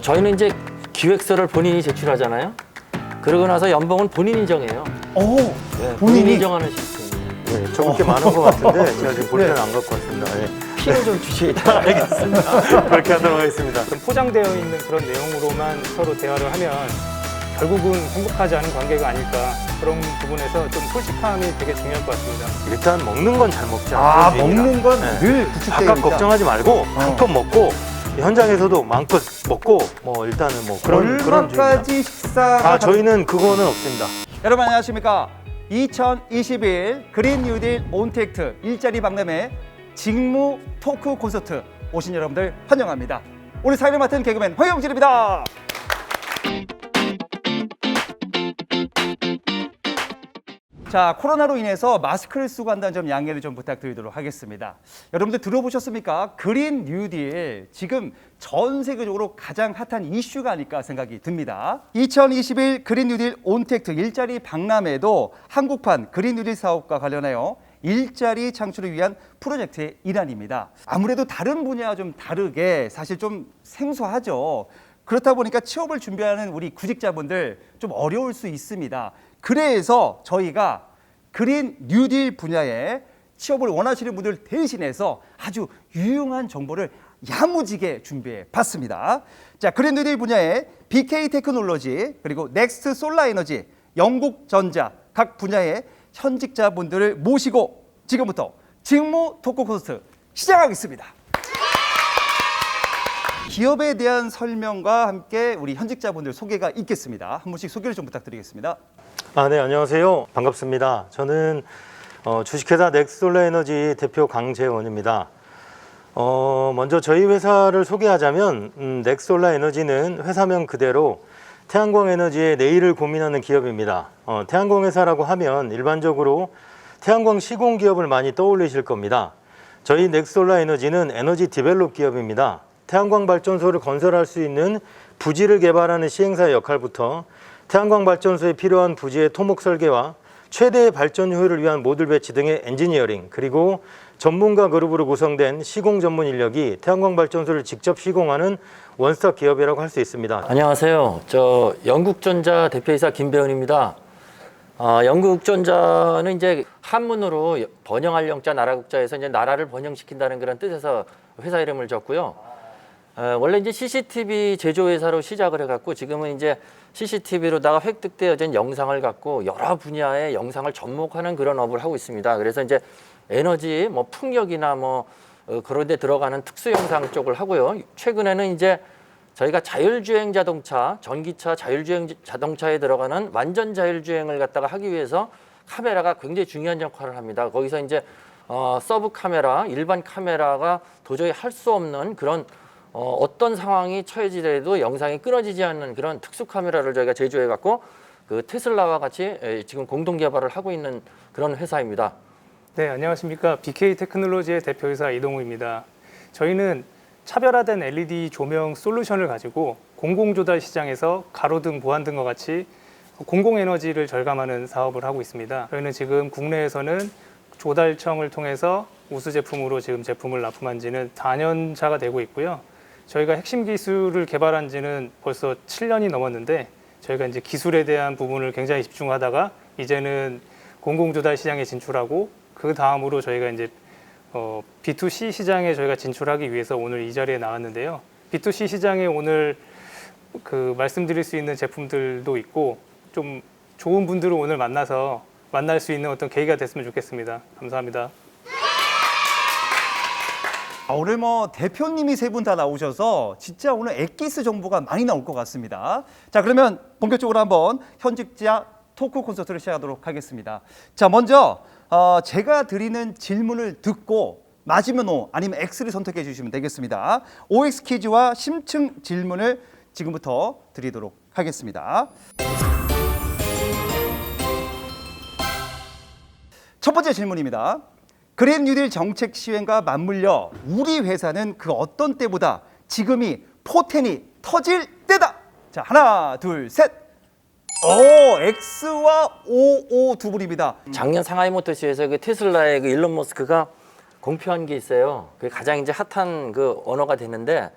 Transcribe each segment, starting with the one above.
저희는 이제 기획서를 본인이 제출하잖아요. 그러고 나서 연봉은 본인이 정해요. 오, 네, 본인이 본인이 정하는 시스템이에요. 네, 적을 게 많은 것 같은데 제가 지금 볼펜을 안 갖고 왔습니다. 네. 피를 좀 주시겠다. 알겠습니다. 그렇게 하도록 하겠습니다. 좀 포장되어 있는 그런 내용으로만 서로 대화를 하면 결국은 행복하지 않은 관계가 아닐까, 그런 부분에서 좀 솔직함이 되게 중요할 것 같습니다. 일단 먹는 건 잘 먹자. 아, 그런 얘기입니다. 먹는 건 네. 늘 구축되어 각각 있다. 걱정하지 말고 한껏 먹고 현장에서도 마음껏 먹고 뭐 일단은 뭐 그런 주의입니다. 얼마까지 식사가 저희는 그거는 없습니다. 여러분 안녕하십니까? 2021 그린 뉴딜 온택트 일자리 박람회 직무 토크 콘서트 오신 여러분들 환영합니다. 오늘 사회를 맡은 개그맨 황영진입니다. 자, 코로나로 인해서 마스크를 쓰고 한다는 점 양해를 좀 부탁드리도록 하겠습니다. 여러분들 들어보셨습니까? 그린 뉴딜 지금 전 세계적으로 가장 핫한 이슈가 아닐까 생각이 듭니다. 2021 그린 뉴딜 온택트 일자리 박람회도 한국판 그린 뉴딜 사업과 관련하여 일자리 창출을 위한 프로젝트의 일환입니다. 아무래도 다른 분야와 좀 다르게 사실 좀 생소하죠. 그렇다 보니까 취업을 준비하는 우리 구직자분들 좀 어려울 수 있습니다. 그래서 저희가 그린 뉴딜 분야에 취업을 원하시는 분들 대신해서 아주 유용한 정보를 야무지게 준비해 봤습니다. 자, 그린 뉴딜 분야에 BK 테크놀로지 그리고 넥스트 솔라 에너지, 영국전자 각 분야의 현직자분들을 모시고 지금부터 직무 토크 콘서트 시작하겠습니다. 기업에 대한 설명과 함께 우리 현직자분들 소개가 있겠습니다. 한 분씩 소개를 좀 부탁드리겠습니다. 네, 안녕하세요. 반갑습니다. 저는 주식회사 넥스솔라에너지 대표 강재원입니다. 먼저 저희 회사를 소개하자면 넥스솔라에너지는 회사명 그대로 태양광 에너지의 내일을 고민하는 기업입니다. 태양광 회사라고 하면 일반적으로 태양광 시공 기업을 많이 떠올리실 겁니다. 저희 넥스솔라에너지는 에너지 디벨롭 기업입니다. 태양광 발전소를 건설할 수 있는 부지를 개발하는 시행사의 역할부터 태양광 발전소에 필요한 부지의 토목 설계와 최대의 발전 효율을 위한 모듈 배치 등의 엔지니어링, 그리고 전문가 그룹으로 구성된 시공 전문 인력이 태양광 발전소를 직접 시공하는 원스톱 기업이라고 할 수 있습니다. 안녕하세요. 저 영국전자 대표이사 김배은입니다. 영국전자는 이제 한문으로 번영할 영자 나라국자에서 이제 나라를 번영시킨다는 그런 뜻에서 회사 이름을 졌고요. 원래 이제 CCTV 제조회사로 시작을 해갖고 지금은 이제 CCTV로다가 획득되어진 영상을 갖고 여러 분야의 영상을 접목하는 그런 업을 하고 있습니다. 그래서 이제 에너지, 뭐 풍력이나 뭐 그런 데 들어가는 특수 영상 쪽을 하고요. 최근에는 이제 저희가 자율주행 자동차, 전기차 자율주행 자동차에 들어가는 완전 자율주행을 갖다가 하기 위해서 카메라가 굉장히 중요한 역할을 합니다. 거기서 이제 서브 카메라, 일반 카메라가 도저히 할 수 없는 그런 어떤 상황이 처해지더라도 영상이 끊어지지 않는 그런 특수 카메라를 저희가 제조해 갖고 그 테슬라와 같이 지금 공동 개발을 하고 있는 그런 회사입니다. 네, 안녕하십니까. BK 테크놀로지의 대표이사 이동우입니다. 저희는 차별화된 LED 조명 솔루션을 가지고 공공조달 시장에서 가로등, 보안등과 같이 공공에너지를 절감하는 사업을 하고 있습니다. 저희는 지금 국내에서는 조달청을 통해서 우수 제품으로 지금 제품을 납품한 지는 4년차가 되고 있고요. 저희가 핵심 기술을 개발한 지는 벌써 7년이 넘었는데 저희가 이제 기술에 대한 부분을 굉장히 집중하다가 이제는 공공조달 시장에 진출하고 그 다음으로 저희가 이제 B2C 시장에 저희가 진출하기 위해서 오늘 이 자리에 나왔는데요. B2C 시장에 오늘 그 말씀드릴 수 있는 제품들도 있고 좀 좋은 분들을 오늘 만나서 만날 수 있는 어떤 계기가 됐으면 좋겠습니다. 감사합니다. 오늘 뭐 대표님이 세 분 다 나오셔서 진짜 오늘 엑기스 정보가 많이 나올 것 같습니다. 자, 그러면 본격적으로 한번 현직자 토크 콘서트를 시작하도록 하겠습니다. 자, 먼저 제가 드리는 질문을 듣고 맞으면 O 아니면 X를 선택해 주시면 되겠습니다. OX 퀴즈와 심층 질문을 지금부터 드리도록 하겠습니다. 첫 번째 질문입니다. 그린 뉴딜 정책 시행과 맞물려 우리 회사는 그 어떤 때보다 지금이 포텐이 터질 때다. 자, 하나, 둘, 셋. 오, X와 O 두 분입니다. 작년 상하이 모터쇼에서 그 테슬라의 그 일론 머스크가 공표한 게 있어요. 그게 가장 이제 핫한 그 언어가 됐는데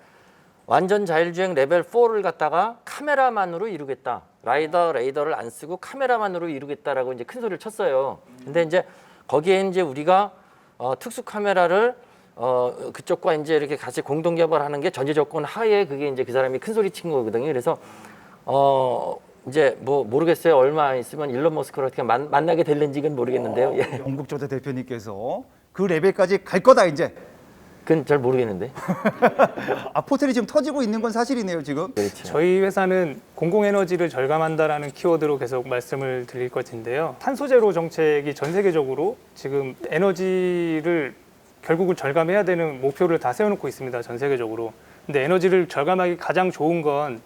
완전 자율주행 레벨 4를 갖다가 카메라만으로 이루겠다. 라이더, 레이더를 안 쓰고 카메라만으로 이루겠다라고 이제 큰 소리를 쳤어요. 근데 이제 거기에 이제 우리가 특수 카메라를 그쪽과 이제 이렇게 같이 공동 개발하는 게 전제 조건 하에 그게 이제 그 사람이 큰 소리 친 거거든요. 그래서 이제 뭐 모르겠어요. 얼마 있으면 일론 머스크를 어떻게 만나게 될는지는 모르겠는데요. 예. 영국 조대 대표님께서 그 레벨까지 갈 거다 이제. 그건 잘 모르겠는데. 포텐이 지금 터지고 있는 건 사실이네요 지금. 그렇죠. 저희 회사는 공공에너지를 절감한다라는 키워드로 계속 말씀을 드릴 것인데요. 탄소 제로 정책이 전 세계적으로 지금 에너지를 결국은 절감해야 되는 목표를 다 세워놓고 있습니다. 전 세계적으로. 근데 에너지를 절감하기 가장 좋은 건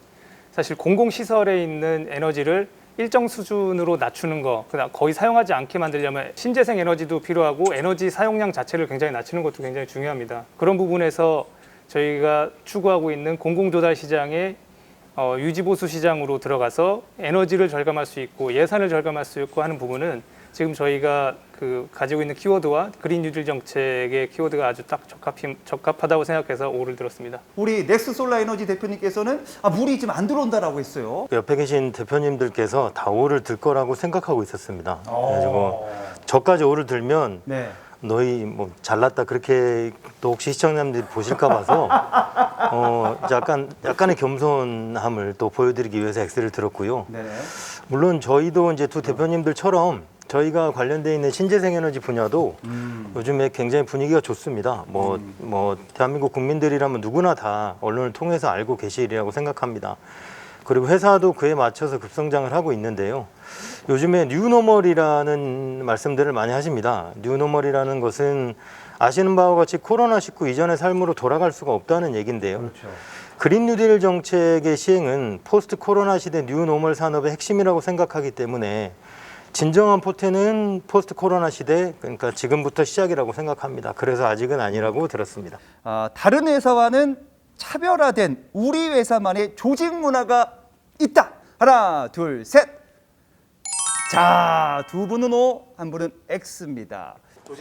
사실 공공시설에 있는 에너지를 일정 수준으로 낮추는 거, 거의 사용하지 않게 만들려면 신재생 에너지도 필요하고 에너지 사용량 자체를 굉장히 낮추는 것도 굉장히 중요합니다. 그런 부분에서 저희가 추구하고 있는 공공조달 시장의 유지보수 시장으로 들어가서 에너지를 절감할 수 있고 예산을 절감할 수 있고 하는 부분은 지금 저희가 가지고 있는 키워드와 그린 뉴딜 정책의 키워드가 아주 딱 적합하다고 생각해서 오를 들었습니다. 우리 넥스 솔라 에너지 대표님께서는 물이 지금 안 들어온다라고 했어요. 옆에 계신 대표님들께서 다 오를 들 거라고 생각하고 있었습니다. 그래가지고 저까지 오를 들면 네. 너희 뭐 잘났다 그렇게 또 혹시 시청자님들이 보실까 봐서 약간의 겸손함을 또 보여드리기 위해서 X를 들었고요. 네. 물론 저희도 이제 두 대표님들처럼 저희가 관련돼 있는 신재생 에너지 분야도 요즘에 굉장히 분위기가 좋습니다. 뭐 대한민국 국민들이라면 누구나 다 언론을 통해서 알고 계시리라고 생각합니다. 그리고 회사도 그에 맞춰서 급성장을 하고 있는데요. 요즘에 뉴노멀이라는 말씀들을 많이 하십니다. 뉴노멀이라는 것은 아시는 바와 같이 코로나19 이전의 삶으로 돌아갈 수가 없다는 얘기인데요. 그렇죠. 그린 뉴딜 정책의 시행은 포스트 코로나 시대 뉴노멀 산업의 핵심이라고 생각하기 때문에 진정한 포텐은 포스트 코로나 시대, 그러니까 지금부터 시작이라고 생각합니다. 그래서 아직은 아니라고 들었습니다. 다른 회사와는 차별화된 우리 회사만의 조직 문화가 있다. 하나, 둘, 셋. 자, 두 분은 O, 한 분은 X입니다.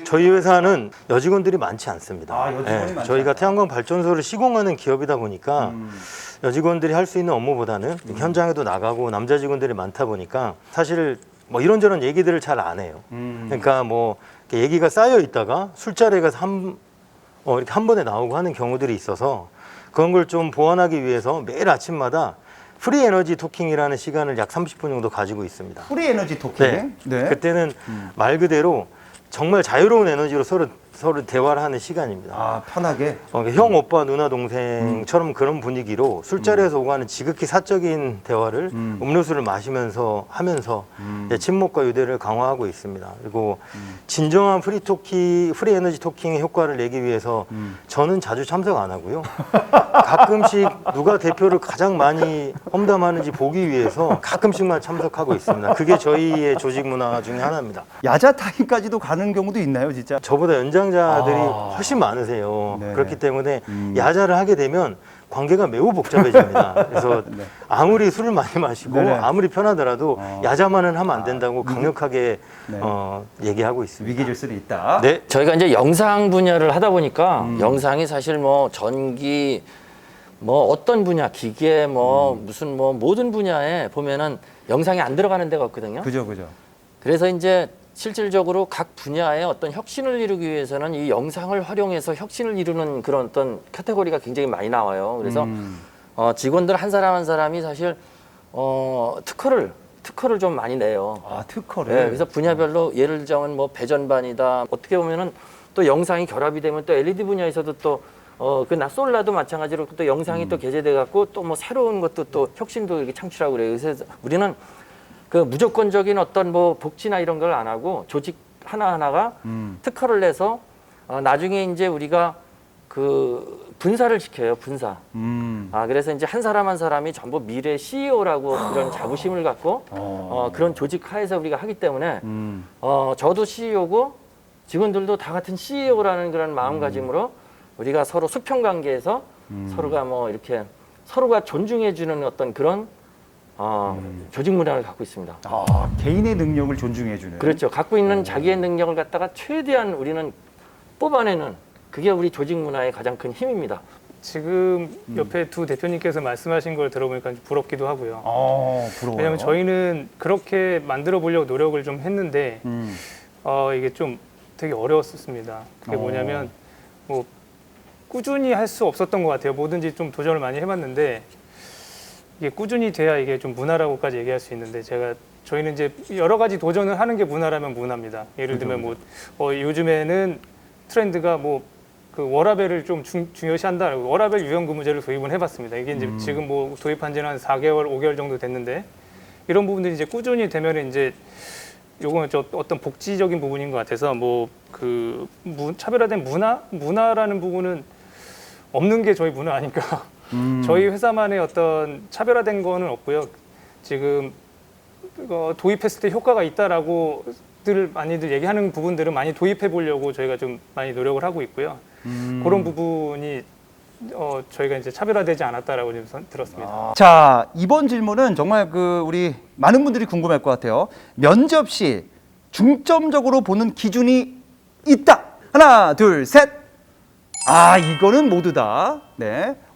저희 회사는 여직원들이 많지 않습니다. 여직원이 많지 저희가 않다. 태양광 발전소를 시공하는 기업이다 보니까 여직원들이 할 수 있는 업무보다는 현장에도 나가고 남자 직원들이 많다 보니까 사실 뭐 이런저런 얘기들을 잘 안 해요. 그러니까 뭐 이렇게 얘기가 쌓여 있다가 술자리에 가서 이렇게 한 번에 나오고 하는 경우들이 있어서 그런 걸 좀 보완하기 위해서 매일 아침마다 프리 에너지 토킹이라는 시간을 약 30분 정도 가지고 있습니다. 프리 에너지 토킹. 네. 그때는 말 그대로 정말 자유로운 에너지로 서로 대화를 하는 시간입니다. 편하게. 형, 오빠, 누나, 동생처럼 그런 분위기로 술자리에서 오가는 지극히 사적인 대화를 음료수를 마시면서 하면서 이제 친목과 유대를 강화하고 있습니다. 그리고 진정한 프리 에너지 토킹의 효과를 내기 위해서 저는 자주 참석 안 하고요. 가끔씩 누가 대표를 가장 많이 험담하는지 보기 위해서 가끔씩만 참석하고 있습니다. 그게 저희의 조직 문화 중에 하나입니다. 야자 타임까지도 가는 경우도 있나요, 진짜? 저보다 연장자들이 훨씬 많으세요. 네네. 그렇기 때문에 야자를 하게 되면 관계가 매우 복잡해집니다. 그래서 아무리 술을 많이 마시고 네네. 아무리 편하더라도 야자만은 하면 안 된다고 강력하게 네. 얘기하고 있습니다. 위기 질서는 있다. 네. 저희가 이제 영상 분야를 하다 보니까 영상이 사실 뭐 전기 뭐 어떤 분야 기계 뭐 무슨 뭐 모든 분야에 보면은 영상이 안 들어가는 데가 없거든요. 그죠. 그래서 이제 실질적으로 각 분야의 어떤 혁신을 이루기 위해서는 이 영상을 활용해서 혁신을 이루는 그런 어떤 카테고리가 굉장히 많이 나와요. 그래서 직원들 한 사람 한 사람이 사실 특허를 좀 많이 내요. 특허를. 네, 그래서 분야별로 예를 들자면 뭐 배전반이다. 어떻게 보면은 또 영상이 결합이 되면 또 LED 분야에서도 또 솔라도 마찬가지로 또 영상이 또 게재돼 갖고 또 뭐 새로운 것도 또 혁신도 이렇게 창출하고 그래요. 그래서 우리는 그 무조건적인 어떤 뭐 복지나 이런 걸 안 하고 조직 하나하나가 특허를 내서 나중에 이제 우리가 그 분사를 시켜요. 분사. 그래서 이제 한 사람 한 사람이 전부 미래 CEO라고 이런 자부심을 갖고 그런 조직 하에서 우리가 하기 때문에 저도 CEO고 직원들도 다 같은 CEO라는 그런 마음가짐으로 우리가 서로 수평 관계에서 서로가 뭐 이렇게 서로가 존중해주는 어떤 그런 조직 문화를 갖고 있습니다. 개인의 능력을 존중해주는. 그렇죠. 갖고 있는 자기의 능력을 갖다가 최대한 우리는 뽑아내는 그게 우리 조직 문화의 가장 큰 힘입니다. 지금 옆에 두 대표님께서 말씀하신 걸 들어보니까 좀 부럽기도 하고요. 부러워요. 왜냐하면 저희는 그렇게 만들어 보려고 노력을 좀 했는데 이게 좀 되게 어려웠었습니다. 그게 뭐냐면 뭐 꾸준히 할 수 없었던 것 같아요. 뭐든지 좀 도전을 많이 해봤는데 이게 꾸준히 돼야 이게 좀 문화라고까지 얘기할 수 있는데 저희는 이제 여러 가지 도전을 하는 게 문화라면 문화입니다. 예를 들면 뭐 요즘에는 트렌드가 뭐 그 워라밸을 좀 중요시한다. 워라밸 유연근무제를 도입은 해봤습니다. 이게 이제 지금 뭐 도입한 지는 한 4개월, 5개월 정도 됐는데 이런 부분들이 이제 꾸준히 되면 이제 요거는 어떤 복지적인 부분인 것 같아서 뭐 그 차별화된 문화라는 부분은 없는 게 저희 문화 아니까 저희 회사만의 어떤 차별화된 거는 없고요. 지금 도입했을 때 효과가 있다라고들 많이들 얘기하는 부분들은 많이 도입해 보려고 저희가 좀 많이 노력을 하고 있고요. 그런 부분이 저희가 이제 차별화되지 않았다라고 좀 들었습니다. 자, 이번 질문은 정말 우리 많은 분들이 궁금할 것 같아요. 면접 시 중점적으로 보는 기준이 있다. 하나, 둘, 셋. 이거는 모두 다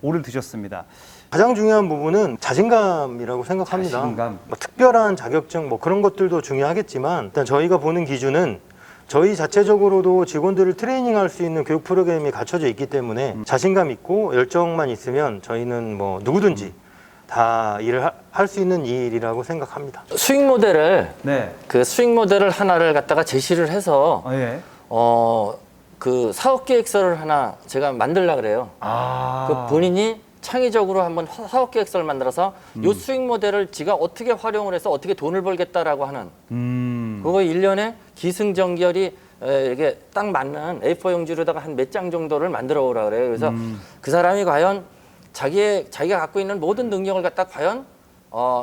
오를 드셨습니다. 가장 중요한 부분은 자신감이라고 생각합니다. 자신감. 뭐 특별한 자격증 뭐 그런 것들도 중요하겠지만 일단 저희가 보는 기준은 저희 자체적으로도 직원들을 트레이닝할 수 있는 교육 프로그램이 갖춰져 있기 때문에 자신감 있고 열정만 있으면 저희는 뭐 누구든지 다 일을 할 수 있는 일이라고 생각합니다. 수익 모델을 네. 그 수익 모델을 하나를 갖다가 제시를 해서 예. 그 사업 계획서를 하나 제가 만들라 그래요. 그 본인이 창의적으로 한번 사업 계획서를 만들어서 이 수익 모델을 지가 어떻게 활용을 해서 어떻게 돈을 벌겠다라고 하는 그거 1년에 기승전결이 이렇게 딱 맞는 A4 용지로다가 한 몇 장 정도를 만들어 오라 그래요. 그래서 그 사람이 과연 자기가 갖고 있는 모든 능력을 갖다 과연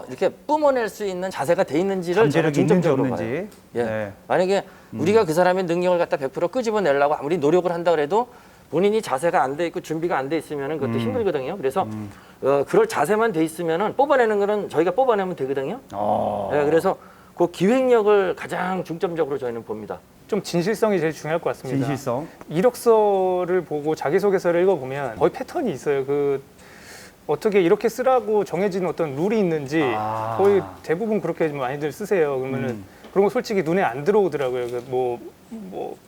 이렇게 뿜어낼 수 있는 자세가 돼 있는지를 저는 잠재력이 있는지 중점적으로 없는지. 봐요. 예. 네. 만약에 우리가 그 사람의 능력을 갖다 100% 끄집어내려고 아무리 노력을 한다 그래도 본인이 자세가 안 돼 있고 준비가 안 돼 있으면은 그것도 힘들거든요. 그래서 그럴 자세만 돼 있으면은 뽑아내는 거는 저희가 뽑아내면 되거든요. 예, 그래서 그 기획력을 가장 중점적으로 저희는 봅니다. 좀 진실성이 제일 중요할 것 같습니다. 진실성. 이력서를 보고 자기소개서를 읽어보면 거의 패턴이 있어요. 어떻게 이렇게 쓰라고 정해진 어떤 룰이 있는지 거의 대부분 그렇게 많이들 쓰세요. 그러면은 그런 거 솔직히 눈에 안 들어오더라고요. 뭐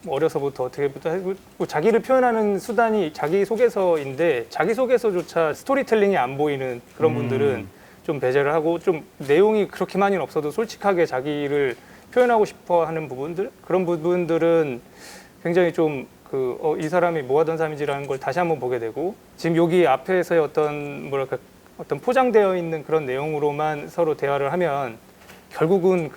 어려서부터 어떻게부터 뭐 자기를 표현하는 수단이 자기소개서인데 자기소개서조차 스토리텔링이 안 보이는 그런 분들은 좀 배제를 하고 좀 내용이 그렇게 많이는 없어도 솔직하게 자기를 표현하고 싶어 하는 부분들 그런 부분들은 굉장히 좀 이 사람이 뭐 하던 사람인지라는 걸 다시 한번 보게 되고 지금 여기 앞에서의 어떤 포장되어 있는 그런 내용으로만 서로 대화를 하면 결국은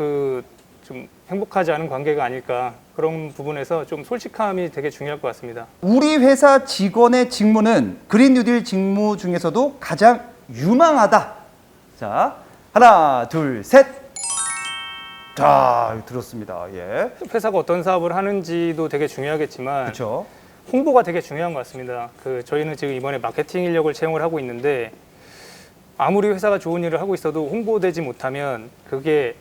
좀 행복하지 않은 관계가 아닐까 그런 부분에서 좀 솔직함이 되게 중요할 것 같습니다. 우리 회사 직원의 직무는 그린 뉴딜 직무 중에서도 가장 유망하다. 자, 하나, 둘, 셋. 자, 들었습니다. 예. 회사가 어떤 사업을 하는지도 되게 중요하겠지만 그렇죠. 홍보가 되게 중요한 것 같습니다. 저희는 지금 이번에 마케팅 인력을 채용을 하고 있는데 아무리 회사가 좋은 일을 하고 있어도 홍보되지 못하면 그게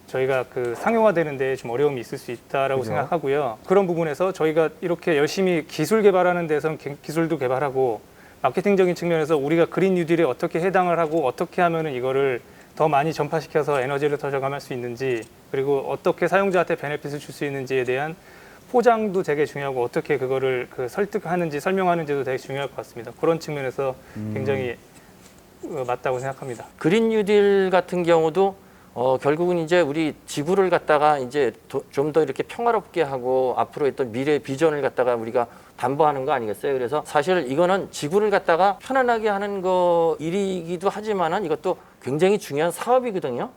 저희가 상용화되는 데 좀 어려움이 있을 수 있다라고 그죠. 생각하고요. 그런 부분에서 저희가 이렇게 열심히 기술 개발하는 데선 기술도 개발하고 마케팅적인 측면에서 우리가 그린 뉴딜에 어떻게 해당을 하고 어떻게 하면은 이거를 더 많이 전파시켜서 에너지를 더 저감할 수 있는지 그리고 어떻게 사용자한테 베네핏을 줄 수 있는지에 대한 포장도 되게 중요하고 어떻게 그거를 설득하는지 설명하는지도 되게 중요할 것 같습니다. 그런 측면에서 굉장히 맞다고 생각합니다. 그린 뉴딜 같은 경우도 결국은 이제 우리 지구를 갖다가 이제 좀 더 이렇게 평화롭게 하고 앞으로 있던 미래 비전을 갖다가 우리가 담보하는 거 아니겠어요? 그래서 사실 이거는 지구를 갖다가 편안하게 하는 거 일이기도 하지만은 이것도 굉장히 중요한 사업이거든요.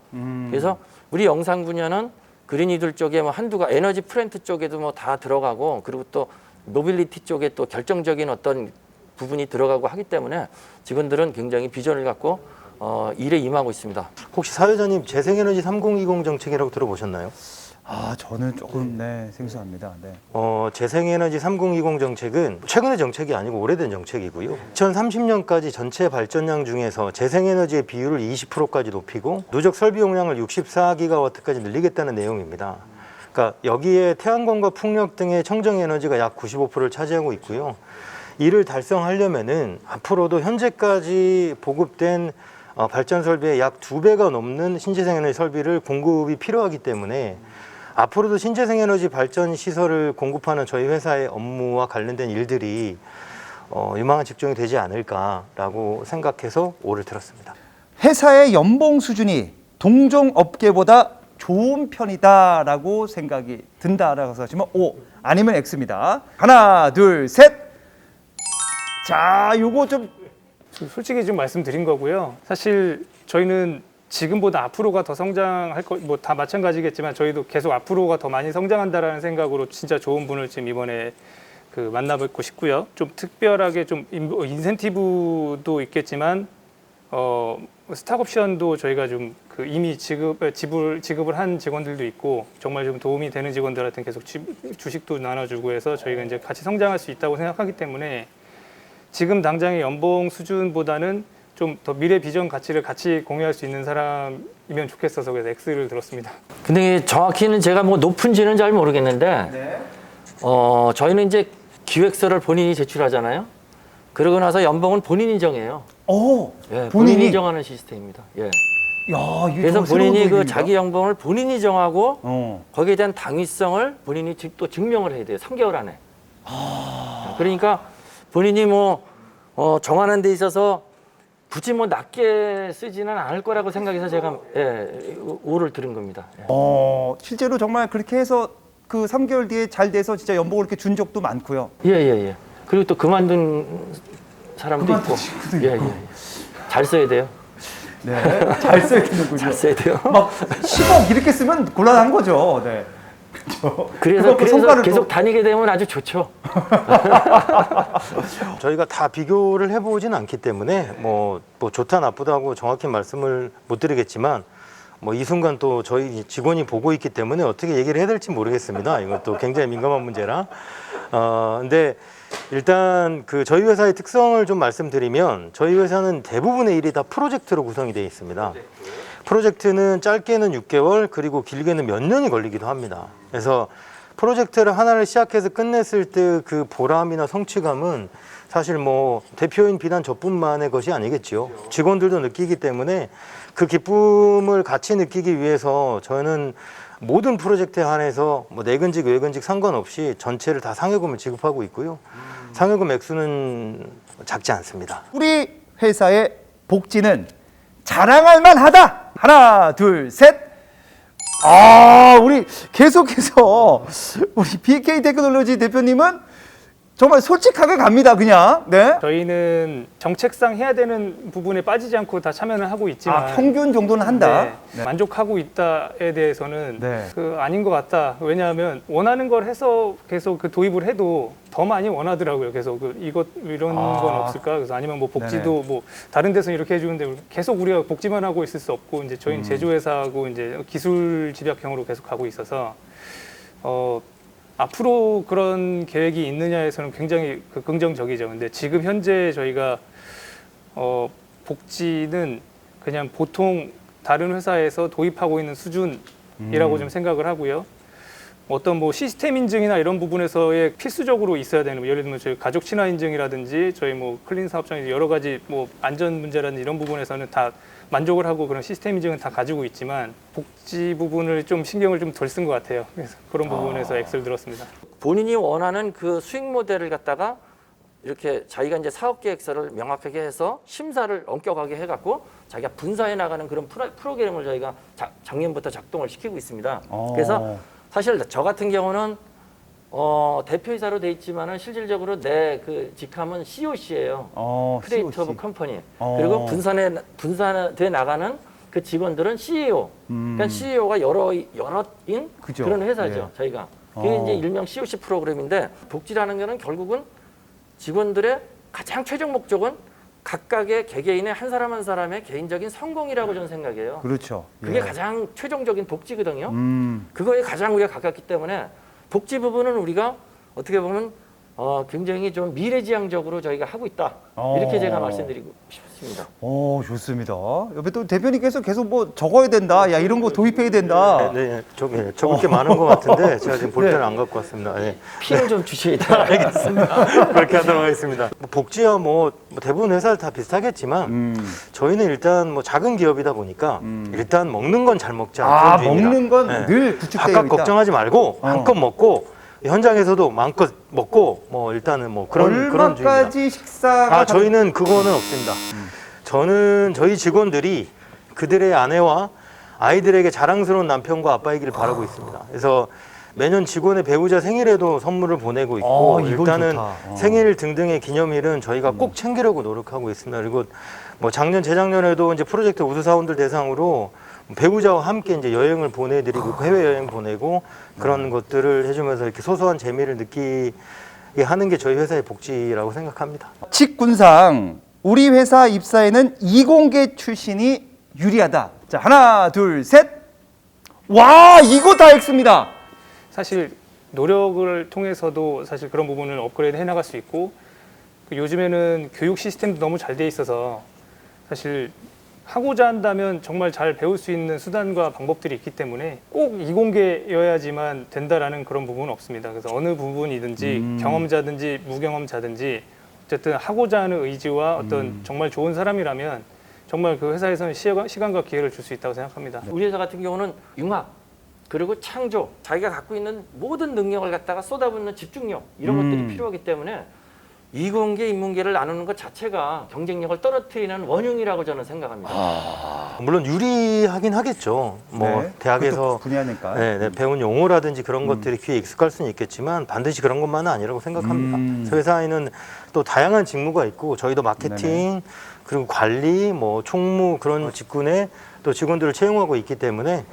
그래서 우리 영상 분야는 그린 뉴딜 쪽에 뭐 한두가 에너지 프렌트 쪽에도 뭐 다 들어가고 그리고 또 모빌리티 쪽에 또 결정적인 어떤 부분이 들어가고 하기 때문에 직원들은 굉장히 비전을 갖고 일에 임하고 있습니다. 혹시 사회자님 재생에너지 3020 정책이라고 들어보셨나요? 저는 조금 생소합니다. 네. 재생에너지 3020 정책은 최근의 정책이 아니고 오래된 정책이고요. 2030년까지 전체 발전량 중에서 재생에너지의 비율을 20%까지 높이고 누적 설비 용량을 64기가와트까지 늘리겠다는 내용입니다. 그러니까 여기에 태양광과 풍력 등의 청정에너지가 약 95%를 차지하고 있고요. 이를 달성하려면은 앞으로도 현재까지 보급된 발전 설비의 약 2배가 넘는 신재생에너지 설비를 공급이 필요하기 때문에 앞으로도 신재생에너지 발전 시설을 공급하는 저희 회사의 업무와 관련된 일들이 유망한 직종이 되지 않을까라고 생각해서 오를 들었습니다. 회사의 연봉 수준이 동종 업계보다 좋은 편이다라고 생각이 든다라고 하시면 O 아니면 X입니다. 하나, 둘, 셋. 자, 요거 좀 솔직히 좀 말씀드린 거고요. 사실 저희는 지금보다 앞으로가 더 성장할 거, 뭐 다 마찬가지겠지만 저희도 계속 앞으로가 더 많이 성장한다라는 생각으로 진짜 좋은 분을 지금 이번에 만나뵙고 싶고요. 좀 특별하게 좀 인센티브도 있겠지만 스탁옵션도 저희가 좀 이미 지급을 한 직원들도 있고 정말 좀 도움이 되는 직원들한테 계속 주식도 나눠주고 해서 저희가 이제 같이 성장할 수 있다고 생각하기 때문에 지금 당장의 연봉 수준보다는 좀 더 미래 비전 가치를 같이 공유할 수 있는 사람이면 좋겠어서 그래서 X를 들었습니다. 근데 정확히는 제가 뭐 높은지는 잘 모르겠는데 저희는 이제 기획서를 본인이 제출하잖아요. 그러고 나서 연봉은 본인이 정해요. 오, 예, 본인이? 본인이 정하는 시스템입니다. 예. 야, 이게 그래서 정말 새로운 본인이 그 도입입니다. 자기 연봉을 본인이 정하고 어. 거기에 대한 당위성을 본인이 또 증명을 해야 돼요. 3개월 안에. 그러니까 본인이 뭐 정하는 데 있어서 굳이 뭐 낮게 쓰지는 않을 거라고 생각해서 제가 오를 들은 겁니다. 예. 실제로 정말 그렇게 해서 그 3개월 뒤에 잘 돼서 진짜 연봉을 이렇게 준 적도 많고요. 예. 그리고 또 그만둔 사람도 있고. 예. 잘 써야 돼요. 네, 잘 써야 되는군요. 잘 써야 돼요. 막 10억 이렇게 쓰면 곤란한 거죠. 네. 그렇죠. 그래서 성과를 계속 또- 다니게 되면 아주 좋죠. 저희가 다 비교를 해보진 않기 때문에 뭐 좋다 나쁘다고 정확히 말씀을 못 드리겠지만 뭐 이 순간 또 저희 직원이 보고 있기 때문에 어떻게 얘기를 해야 될지 모르겠습니다. 이것도 굉장히 민감한 문제라. 근데 일단 저희 회사의 특성을 좀 말씀드리면 저희 회사는 대부분의 일이 다 프로젝트로 구성이 되어 있습니다. 프로젝트는 짧게는 6개월 그리고 길게는 몇 년이 걸리기도 합니다. 그래서 프로젝트를 하나를 시작해서 끝냈을 때 그 보람이나 성취감은 사실 뭐 대표인 비단 저뿐만의 것이 아니겠죠. 직원들도 느끼기 때문에 그 기쁨을 같이 느끼기 위해서 저는 모든 프로젝트에 한해서 뭐 내근직 외근직 상관없이 전체를 다 상여금을 지급하고 있고요. 상여금 액수는 작지 않습니다. 우리 회사의 복지는 자랑할 만하다. 하나, 둘, 셋. 우리 계속해서 우리 BK 테크놀로지 대표님은 정말 솔직하게 갑니다, 그냥. 네. 저희는 정책상 해야 되는 부분에 빠지지 않고 다 참여는 하고 있지만 평균 정도는 한다. 네, 만족하고 있다에 대해서는 네. 아닌 것 같다. 왜냐하면 원하는 걸 해서 계속 도입을 해도 더 많이 원하더라고요. 계속 이런 건 없을까? 그래서 아니면 뭐 복지도 뭐 다른 데서 이렇게 해주는데 계속 우리가 복지만 하고 있을 수 없고 이제 저희는 제조회사하고 이제 기술 집약형으로 계속 가고 있어서 앞으로 그런 계획이 있느냐에서는 굉장히 긍정적이죠. 근데 지금 현재 저희가 복지는 그냥 보통 다른 회사에서 도입하고 있는 수준이라고 좀 생각을 하고요. 어떤 뭐 시스템 인증이나 이런 부분에서의 필수적으로 있어야 되는 예를 들면 저희 가족 친화 인증이라든지 저희 뭐 클린 사업장에서 여러 가지 뭐 안전 문제라든지 이런 부분에서는 다 만족을 하고 그런 시스템 인증은 다 가지고 있지만 복지 부분을 좀 신경을 좀 덜 쓴 것 같아요. 그래서 그런 부분에서 X를 들었습니다. 본인이 원하는 그 수익 모델을 갖다가 이렇게 자기가 이제 사업 계획서를 명확하게 해서 심사를 엄격하게 해갖고 자기가 분사해 나가는 그런 프로그램을 저희가 작년부터 작동을 시키고 있습니다. 그래서 사실 저 같은 경우는 대표이사로 돼 있지만은 실질적으로 내 그 직함은 COC예요. 크리에이터 오브 컴퍼니. 그리고 분산돼 나가는 그 직원들은 CEO. 그러니까 CEO가 여러인 그죠. 그런 회사죠. 예. 저희가. 그게 이제 일명 COC 프로그램인데 복지라는 거는 결국은 직원들의 가장 최종 목적은 각각의 개개인의 한 사람 한 사람의 개인적인 성공이라고 저는 생각해요. 그렇죠. 그게 예. 가장 최종적인 복지거든요. 그거에 가장 우리가 가깝기 때문에 복지 부분은 우리가 어떻게 보면 굉장히 좀 미래지향적으로 저희가 하고 있다. 이렇게 제가 말씀드리고 싶습니다. 오, 좋습니다. 옆에 또 대표님께서 계속 뭐 적어야 된다, 야 이런 거 도입해야 된다. 네, 적을 게 많은 것 같은데 제가 지금 볼펜을 안 갖고 왔습니다. 네. 피를 좀 주셔야 돼요. 알겠습니다. 그렇게 하도록 하겠습니다. 복지와 뭐 대부분 회사들 다 비슷하겠지만 저희는 일단 뭐 작은 기업이다 보니까 일단 먹는 건 잘 먹자. 아, 그런 주의입니다. 먹는 건 네. 늘 구축되어 바깥 있다. 걱정하지 말고 한껏 먹고 현장에서도 마음껏 먹고 뭐 일단은 뭐 그런 주의입니다. 얼마까지 식사가 저희는 그거는 없습니다. 저는 저희 직원들이 그들의 아내와 아이들에게 자랑스러운 남편과 아빠이기를 바라고 있습니다. 그래서 매년 직원의 배우자 생일에도 선물을 보내고 있고 이건 일단은 좋다. 생일 등등의 기념일은 저희가 꼭 챙기려고 노력하고 있습니다. 그리고 뭐 작년 재작년에도 이제 프로젝트 우수 사원들 대상으로 배우자와 함께 이제 여행을 보내드리고 해외 여행 보내고 그런 것들을 해주면서 이렇게 소소한 재미를 느끼게 하는 게 저희 회사의 복지라고 생각합니다. 직군상 우리 회사 입사에는 이공계 출신이 유리하다. 자, 하나, 둘, 셋. 와, 이거 다 X입니다. 사실 노력을 통해서도 사실 그런 부분을 업그레이드 해나갈 수 있고 요즘에는 교육 시스템도 너무 잘 돼 있어서 사실 하고자 한다면 정말 잘 배울 수 있는 수단과 방법들이 있기 때문에 꼭 이공계여야지만 된다라는 그런 부분은 없습니다. 그래서 어느 부분이든지 경험자든지 무경험자든지 어쨌든 하고자 하는 의지와 어떤 정말 좋은 사람이라면 정말 그 회사에서는 시간과 기회를 줄 수 있다고 생각합니다. 우리 회사 같은 경우는 융합 그리고 창조 자기가 갖고 있는 모든 능력을 갖다가 쏟아붓는 집중력 이런 것들이 필요하기 때문에 이공계 인문계를 나누는 것 자체가 경쟁력을 떨어뜨리는 원흉이라고 저는 생각합니다. 물론 유리하긴 하겠죠. 뭐 네, 대학에서 그것도 분야니까. 네, 배운 용어라든지 그런 것들이 귀에 익숙할 수는 있겠지만 반드시 그런 것만은 아니라고 생각합니다. 그래서 회사에는 또 다양한 직무가 있고 저희도 마케팅 네네. 그리고 관리, 뭐 총무 그런 직군에 또 직원들을 채용하고 있기 때문에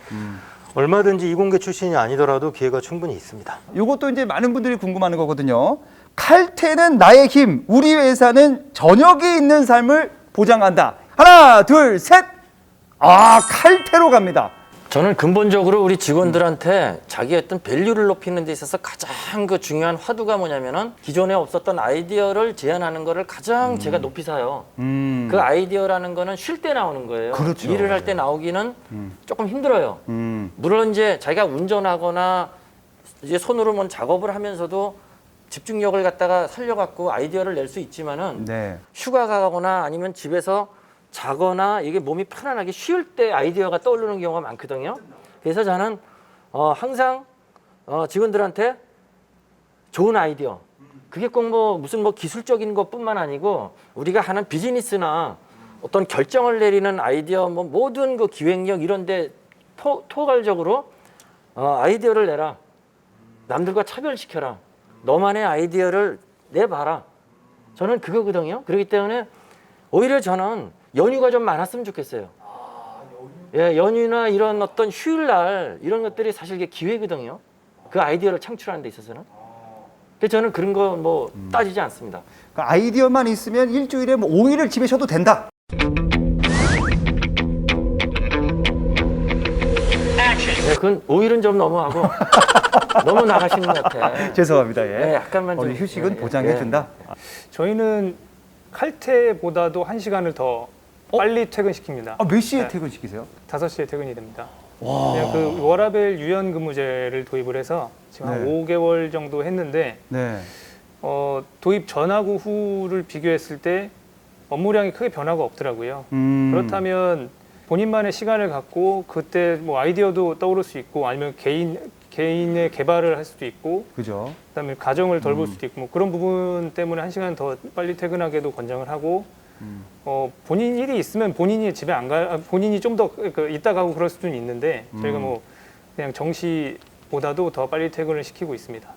얼마든지 이공계 출신이 아니더라도 기회가 충분히 있습니다. 이것도 이제 많은 분들이 궁금해하는 거거든요. 칼퇴는 나의 힘. 우리 회사는 저녁이 있는 삶을 보장한다. 하나, 둘, 셋. 아, 칼퇴로 갑니다. 저는 근본적으로 우리 직원들한테 자기의 어떤 밸류를 높이는 데 있어서 가장 그 중요한 화두가 뭐냐면은 기존에 없었던 아이디어를 제안하는 거를 가장 제가 높이 사요. 그 아이디어라는 거는 쉴 때 나오는 거예요. 그렇죠. 일을 할 때 나오기는 조금 힘들어요. 물론 이제 자기가 운전하거나 이제 손으로 뭔 작업을 하면서도 집중력을 갖다가 살려갖고 아이디어를 낼 수 있지만은 네. 휴가 가거나 아니면 집에서 자거나 이게 몸이 편안하게 쉴 때 아이디어가 떠오르는 경우가 많거든요. 그래서 저는 항상 직원들한테 좋은 아이디어 그게 꼭 뭐 무슨 뭐 기술적인 것뿐만 아니고 우리가 하는 비즈니스나 어떤 결정을 내리는 아이디어 뭐 모든 그 기획력 이런데 포괄적으로 아이디어를 내라. 남들과 차별시켜라. 너만의 아이디어를 내봐라. 저는 그거거든요. 그렇기 때문에 오히려 저는 연휴가 좀 많았으면 좋겠어요. 예, 연휴나 이런 어떤 휴일날 이런 것들이 사실 이게 기회거든요. 그 아이디어를 창출하는 데 있어서는. 그래서 저는 그런 거 뭐 따지지 않습니다. 그 아이디어만 있으면 일주일에 뭐 5일을 집에 쉬어도 된다. 네, 그건 5일은 좀 너무하고 너무 나가시는 것 같아. 죄송합니다. 예. 네, 약간만 좀. 오늘 휴식은 예, 예, 보장해준다. 저희는 칼퇴보다도 1시간을 더 빨리 퇴근시킵니다. 몇 시에 네. 퇴근시키세요? 5시에 퇴근이 됩니다. 그냥 그 워라밸 유연근무제를 도입을 해서 지금 한 네. 5개월 정도 했는데 네. 도입 전하고 후를 비교했을 때 업무량이 크게 변화가 없더라고요. 그렇다면 본인만의 시간을 갖고 그때 뭐 아이디어도 떠오를 수 있고 아니면 개인의 개발을 할 수도 있고 그죠. 그다음에 가정을 덜 볼 수도 있고 뭐 그런 부분 때문에 1시간 더 빨리 퇴근하게도 권장을 하고 본인 일이 있으면 본인이 집에 안 가, 본인이 좀 더 이따 가고 그럴 수는 있는데 저희가 뭐 그냥 정시보다도 더 빨리 퇴근을 시키고 있습니다.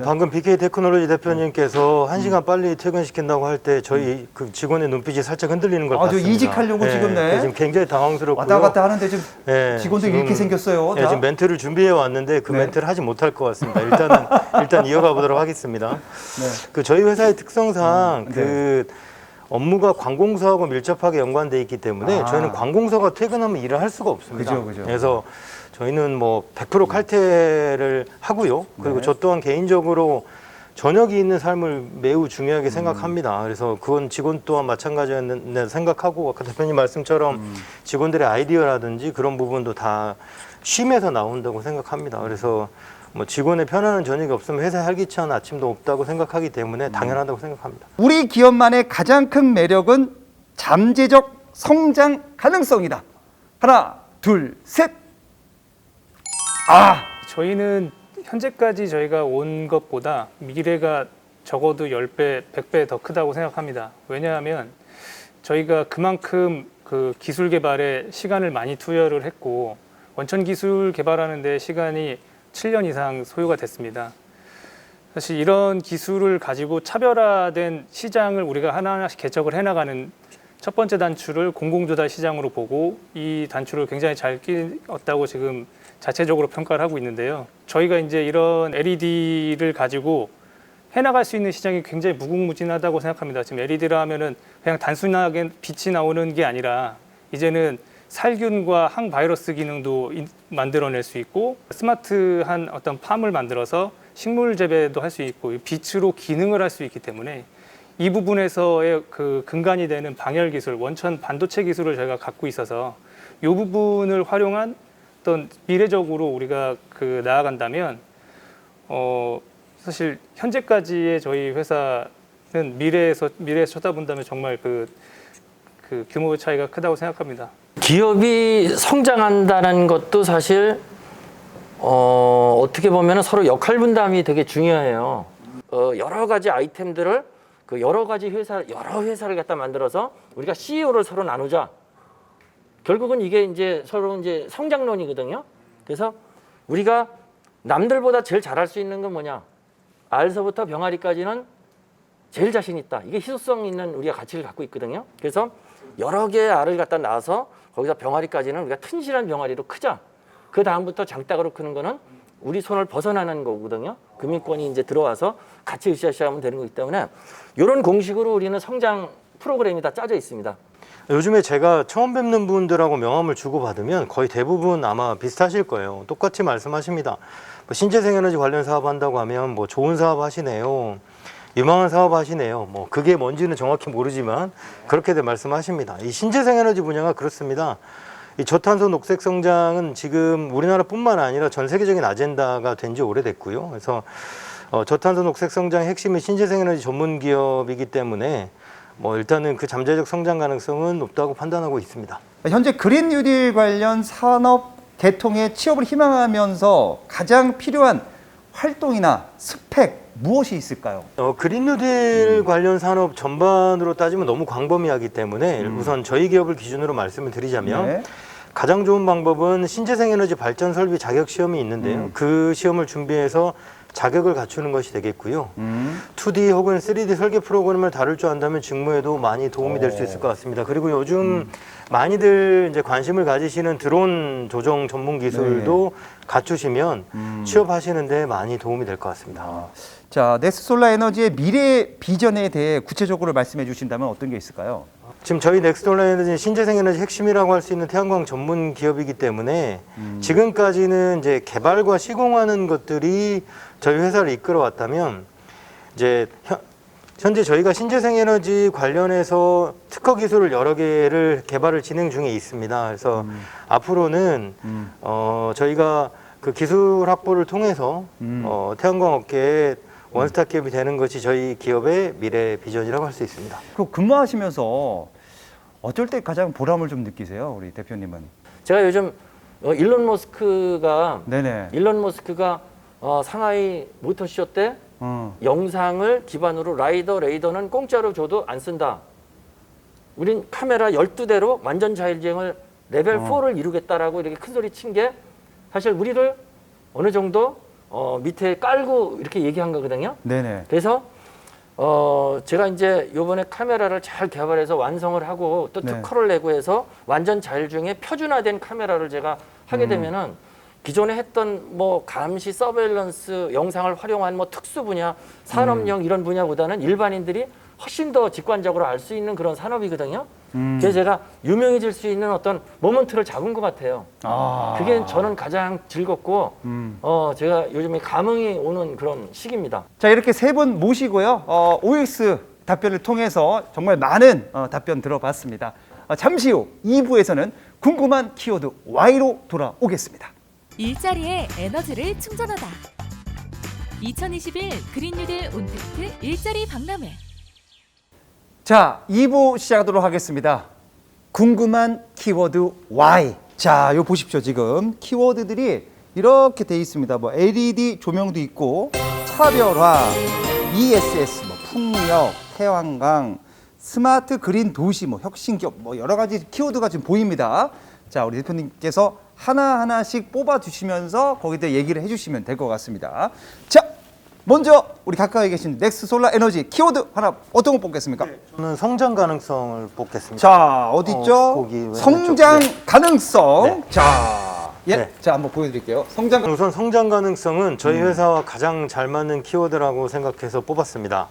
방금 BK 테크놀로지 대표님께서 1시간 빨리 퇴근시킨다고 할 때 저희 그 직원의 눈빛이 살짝 흔들리는 걸 아, 저 봤습니다. 이직하려고 지금 네. 지금 굉장히 당황스럽고요. 왔다 갔다 하는데 지금 네, 직원들 지금, 이렇게 생겼어요. 네, 다? 지금 멘트를 준비해 왔는데 그 네. 멘트를 하지 못할 것 같습니다. 일단 이어가 보도록 하겠습니다. 네. 그 저희 회사의 특성상 네. 그 업무가 관공서하고 밀접하게 연관돼 있기 때문에 저희는 관공서가 퇴근하면 일을 할 수가 없습니다. 그죠. 그래서 저희는 뭐 100% 칼퇴를 하고요. 그리고 네. 저 또한 개인적으로 저녁이 있는 삶을 매우 중요하게 생각합니다. 그래서 그건 직원 또한 마찬가지였는데 생각하고 아까 대표님 말씀처럼 직원들의 아이디어라든지 그런 부분도 다 쉼에서 나온다고 생각합니다. 그래서 뭐 직원의 편안한 저녁이 없으면 회사에 활기찬 아침도 없다고 생각하기 때문에 당연하다고 생각합니다. 우리 기업만의 가장 큰 매력은 잠재적 성장 가능성이다. 하나, 둘, 셋. 저희는 현재까지 저희가 온 것보다 미래가 적어도 10배, 100배 더 크다고 생각합니다. 왜냐하면 저희가 그만큼 그 기술 개발에 시간을 많이 투여를 했고 원천 기술 개발하는 데 시간이 7년 이상 소요가 됐습니다. 사실 이런 기술을 가지고 차별화된 시장을 우리가 하나하나씩 개척을 해나가는 첫 번째 단추를 공공조달 시장으로 보고 이 단추를 굉장히 잘 끼웠다고 지금 자체적으로 평가를 하고 있는데요. 저희가 이제 이런 LED를 가지고 해나갈 수 있는 시장이 굉장히 무궁무진하다고 생각합니다. 지금 LED라 하면은 그냥 단순하게 빛이 나오는 게 아니라 이제는 살균과 항바이러스 기능도 만들어낼 수 있고 스마트한 어떤 팜을 만들어서 식물 재배도 할 수 있고 빛으로 기능을 할 수 있기 때문에 이 부분에서의 그 근간이 되는 방열 기술, 원천 반도체 기술을 저희가 갖고 있어서 이 부분을 활용한 어떤 미래적으로 우리가 그 나아간다면 사실 현재까지의 저희 회사는 미래에서 쳐다본다면 정말 그 규모의 차이가 크다고 생각합니다. 기업이 성장한다는 것도 사실 어떻게 보면 서로 역할 분담이 되게 중요해요. 여러 가지 아이템들을 그 여러 회사를 갖다 만들어서 우리가 CEO를 서로 나누자. 결국은 이게 이제 서로 이제 성장론이거든요. 그래서 우리가 남들보다 제일 잘할 수 있는 건 뭐냐? 알서부터 병아리까지는 제일 자신 있다. 이게 희소성 있는 우리가 가치를 갖고 있거든요. 그래서 여러 개의 알을 갖다 낳아서 거기서 병아리까지는 우리가 튼실한 병아리로 크자. 그 다음부터 장닭으로 크는 거는 우리 손을 벗어나는 거거든요. 금융권이 이제 들어와서 같이 으쌰으쌰하면 되는 거기 때문에 이런 공식으로 우리는 성장 프로그램이 다 짜져 있습니다. 요즘에 제가 처음 뵙는 분들하고 명함을 주고받으면 거의 대부분 아마 비슷하실 거예요. 똑같이 말씀하십니다. 뭐 신재생에너지 관련 사업 한다고 하면 뭐 좋은 사업 하시네요. 유망한 사업 하시네요. 뭐 그게 뭔지는 정확히 모르지만 그렇게들 말씀하십니다. 이 신재생에너지 분야가 그렇습니다. 이 저탄소 녹색 성장은 지금 우리나라뿐만 아니라 전 세계적인 아젠다가 된 지 오래됐고요. 그래서 저탄소 녹색 성장의 핵심은 신재생에너지 전문 기업이기 때문에 뭐 일단은 그 잠재적 성장 가능성은 높다고 판단하고 있습니다. 현재 그린 뉴딜 관련 산업 개통에 취업을 희망하면서 가장 필요한 활동이나 스펙 무엇이 있을까요? 그린 뉴딜 관련 산업 전반으로 따지면 너무 광범위하기 때문에 우선 저희 기업을 기준으로 말씀을 드리자면 네. 가장 좋은 방법은 신재생에너지 발전 설비 자격 시험이 있는데요. 그 시험을 준비해서 자격을 갖추는 것이 되겠고요. 2D 혹은 3D 설계 프로그램을 다룰 줄 안다면 직무에도 많이 도움이 될 수 있을 것 같습니다. 그리고 요즘 많이들 이제 관심을 가지시는 드론 조정 전문 기술도 갖추시면 취업하시는데 많이 도움이 될 것 같습니다. 자, 넥스솔라에너지의 미래 비전에 대해 구체적으로 말씀해 주신다면 어떤 게 있을까요? 지금 저희 넥스솔라에너지는 신재생에너지 핵심이라고 할 수 있는 태양광 전문 기업이기 때문에 지금까지는 이제 개발과 시공하는 것들이 저희 회사를 이끌어왔다면 이제 현재 저희가 신재생에너지 관련해서 특허 기술을 여러 개를 개발을 진행 중에 있습니다. 그래서 앞으로는 저희가 그 기술 확보를 통해서 태양광 업계에 원스톱 기업이 되는 것이 저희 기업의 미래 비전이라고 할 수 있습니다. 그 근무하시면서 어쩔 때 가장 보람을 좀 느끼세요, 우리 대표님은? 제가 요즘 일론 머스크가 네네. 상하이 모터쇼 때 영상을 기반으로 레이더는 공짜로 줘도 안 쓴다. 우린 카메라 12대로 완전 자율주행을 레벨 4를 이루겠다라고 이렇게 큰 소리 친 게 사실 우리를 어느 정도 밑에 깔고 이렇게 얘기한 거거든요. 네네. 그래서 제가 이제 요번에 카메라를 잘 개발해서 완성을 하고 또 네. 특허를 내고 해서 완전 자율주행에 표준화된 카메라를 제가 하게 되면은 기존에 했던 뭐 감시, 서베일런스, 영상을 활용한 뭐 특수 분야, 산업용 이런 분야보다는 일반인들이 훨씬 더 직관적으로 알 수 있는 그런 산업이거든요. 그래서 제가 유명해질 수 있는 어떤 모먼트를 잡은 것 같아요. 그게 저는 가장 즐겁고 제가 요즘에 감흥이 오는 그런 시기입니다. 자, 이렇게 세 분 모시고요. OX 답변을 통해서 정말 많은 답변 들어봤습니다. 잠시 후 2부에서는 궁금한 키워드 Y로 돌아오겠습니다. 일자리에 에너지를 충전하다. 2021 그린 뉴딜 온택트 일자리 박람회. 자, 2부 시작하도록 하겠습니다. 궁금한 키워드 Y. 자, 요 보십시오. 지금 키워드들이 이렇게 돼 있습니다. 뭐 LED 조명도 있고 차별화, ESS, 뭐 풍력, 태양광, 스마트 그린 도시, 뭐 혁신기업, 뭐 여러 가지 키워드가 지금 보입니다. 자, 우리 대표님께서 하나하나씩 뽑아주시면서 거기다 얘기를 해주시면 될 것 같습니다. 자, 먼저 우리 가까이 계신 넥스 솔라 에너지 키워드 하나 어떤 거 뽑겠습니까? 저는 성장 가능성을 뽑겠습니다. 자, 어디 있죠? 거기 왼쪽. 성장 네. 가능성. 네. 자, 예, 네. 자 한번 보여드릴게요. 성장. 우선 성장 가능성은 저희 회사와 가장 잘 맞는 키워드라고 생각해서 뽑았습니다.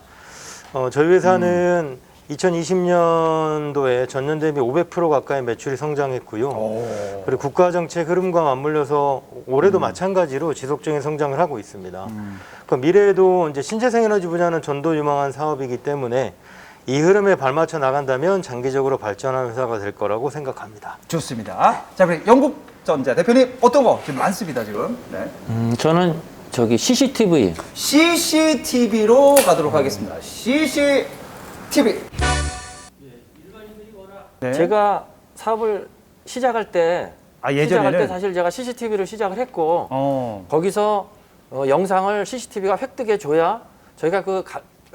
저희 회사는 2020년도에 전년 대비 500% 가까이 매출이 성장했고요. 그리고 국가 정책 흐름과 맞물려서 올해도 마찬가지로 지속적인 성장을 하고 있습니다. 그 미래에도 이제 신재생 에너지 분야는 전도 유망한 사업이기 때문에 이 흐름에 발맞춰 나간다면 장기적으로 발전하는 회사가 될 거라고 생각합니다. 좋습니다. 자, 그럼 영국전자 대표님 어떤 거 지금 많습니다 지금. 네. 저는 저기 CCTV. CCTV로 가도록 하겠습니다. CCTV. 네. 제가 사업을 시작할 때 예전에는 사실 제가 CCTV로 시작을 했고 어. 거기서 영상을 CCTV가 획득해 줘야 저희가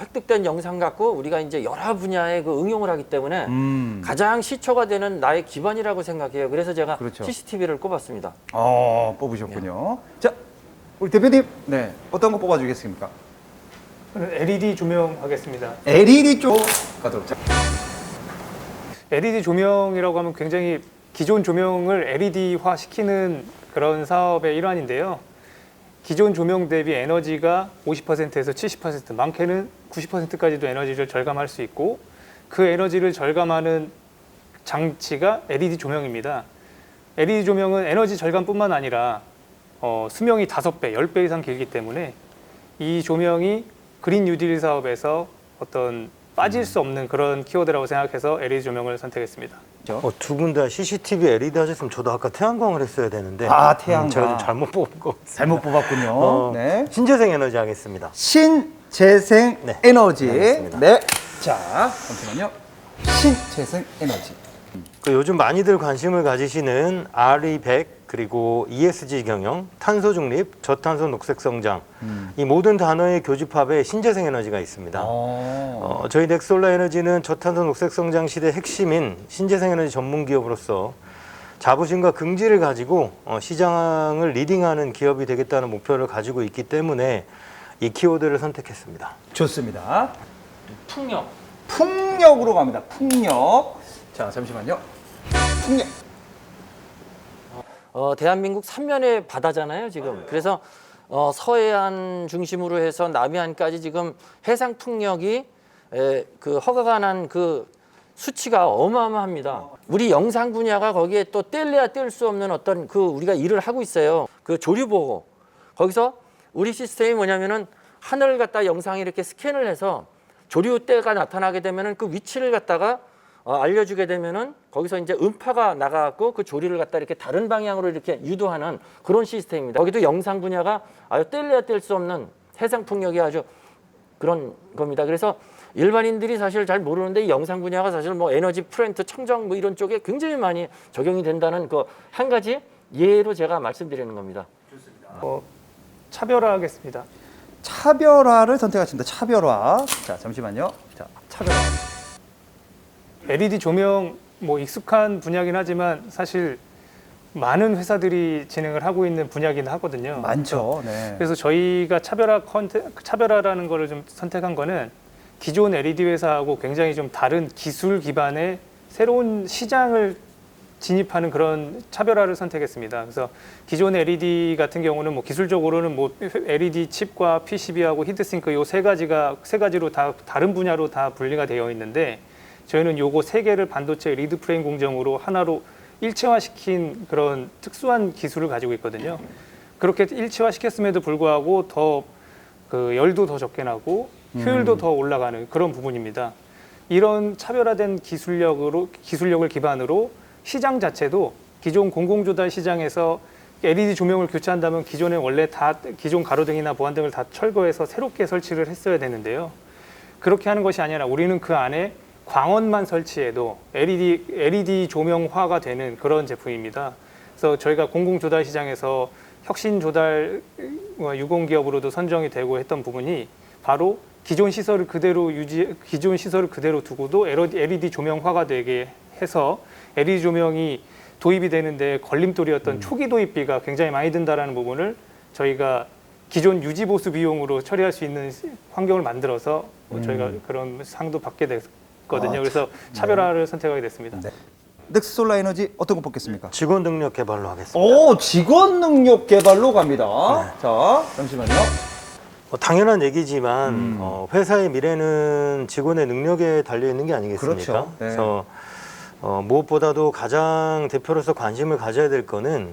획득된 영상 갖고 우리가 이제 여러 분야에 그 응용을 하기 때문에 가장 시초가 되는 나의 기반이라고 생각해요. 그래서 제가 그렇죠. CCTV를 꼽았습니다. 뽑으셨군요. 자, 우리 대표님, 네, 어떤 거 뽑아주겠습니까? 저는 LED 조명 하겠습니다. LED 쪽 가도록. 자, LED 조명이라고 하면 굉장히 기존 조명을 LED화 시키는 그런 사업의 일환인데요. 기존 조명 대비 에너지가 50%에서 70%, 많게는 90%까지도 에너지를 절감할 수 있고 그 에너지를 절감하는 장치가 LED 조명입니다. LED 조명은 에너지 절감뿐만 아니라 수명이 5배, 10배 이상 길기 때문에 이 조명이 그린 뉴딜 사업에서 어떤 빠질 수 없는 그런 키워드라고 생각해서 LED 조명을 선택했습니다. 두 분 다 CCTV LED 하셨으면 저도 아까 태양광을 했어야 되는데 태양광. 제가 좀 잘못 뽑은 거 잘못 뽑았군요. 네. 신재생 에너지 하겠습니다. 신재생 네, 에너지. 알겠습니다. 네. 자, 잠시만요. 신재생 에너지. 요즘 많이들 관심을 가지시는 RE100 그리고 ESG 경영, 탄소 중립, 저탄소 녹색 성장 이 모든 단어의 교집합에 신재생 에너지가 있습니다. 저희 넥솔라 에너지는 저탄소 녹색 성장 시대 핵심인 신재생 에너지 전문 기업으로서 자부심과 긍지를 가지고 시장을 리딩하는 기업이 되겠다는 목표를 가지고 있기 때문에 이 키워드를 선택했습니다. 좋습니다. 풍력. 풍력으로 갑니다. 풍력. 자, 잠시만요. 풍력. 대한민국 3면의 바다잖아요, 지금. 그래서 서해안 중심으로 해서 남해안까지 지금 해상 풍력이 그 허가가 난 그 수치가 어마어마합니다. 우리 영상 분야가 거기에 또 뗄래야 뗄 수 없는 어떤 그 우리가 일을 하고 있어요. 그 조류 보호. 거기서 우리 시스템이 뭐냐면은 하늘을 갖다 영상에 이렇게 스캔을 해서 조류대가 나타나게 되면은 그 위치를 갖다가 알려주게 되면은 거기서 이제 음파가 나가고 그 조리를 갖다 이렇게 다른 방향으로 이렇게 유도하는 그런 시스템입니다. 거기도 영상 분야가 아주 뗄래야 뗄 수 없는 해상 풍력이 아주 그런 겁니다. 그래서 일반인들이 사실 잘 모르는데 이 영상 분야가 사실 뭐 에너지 플랜트 청정 뭐 이런 쪽에 굉장히 많이 적용이 된다는 그 한 가지 예로 제가 말씀드리는 겁니다. 차별화하겠습니다. 차별화를 선택하십니다. 차별화. 자, 잠시만요. 자, 차별화. LED 조명 뭐 익숙한 분야긴 하지만 사실 많은 회사들이 진행을 하고 있는 분야긴 하거든요. 많죠. 네. 그래서 저희가 차별화라는 거를 좀 선택한 거는 기존 LED 회사하고 굉장히 좀 다른 기술 기반의 새로운 시장을 진입하는 그런 차별화를 선택했습니다. 그래서 기존의 LED 같은 경우는 뭐 기술적으로는 뭐 LED 칩과 PCB하고 히트싱크 요 세 가지로 다 다른 분야로 다 분리가 되어 있는데 저희는 요거 세 개를 반도체 리드 프레임 공정으로 하나로 일체화시킨 그런 특수한 기술을 가지고 있거든요. 그렇게 일체화시켰음에도 불구하고 더 그 열도 더 적게 나고 효율도 더 올라가는 그런 부분입니다. 이런 차별화된 기술력을 기반으로 시장 자체도 기존 공공조달 시장에서 LED 조명을 교체한다면 기존에 원래 다 기존 가로등이나 보안등을 다 철거해서 새롭게 설치를 했어야 되는데요. 그렇게 하는 것이 아니라 우리는 그 안에 광원만 설치해도 LED 조명화가 되는 그런 제품입니다. 그래서 저희가 공공조달 시장에서 혁신 조달 유공기업으로도 선정이 되고 했던 부분이 바로 기존 시설을 그대로 두고도 LED 조명화가 되게 해서 LED 조명이 도입이 되는데 걸림돌이었던 초기 도입비가 굉장히 많이 든다라는 부분을 저희가 기존 유지 보수 비용으로 처리할 수 있는 환경을 만들어서 저희가 그런 상도 받게 됐거든요. 그래서 차별화를 선택하게 됐습니다. 네. 넥스솔라에너지 어떤 거 뽑겠습니까? 직원 능력 개발로 하겠습니다. 오, 직원 능력 개발로 갑니다. 자, 잠시만요. 당연한 얘기지만 회사의 미래는 직원의 능력에 달려 있는 게 아니겠습니까? 그렇죠. 네. 그래서 무엇보다도 가장 대표로서 관심을 가져야 될 거는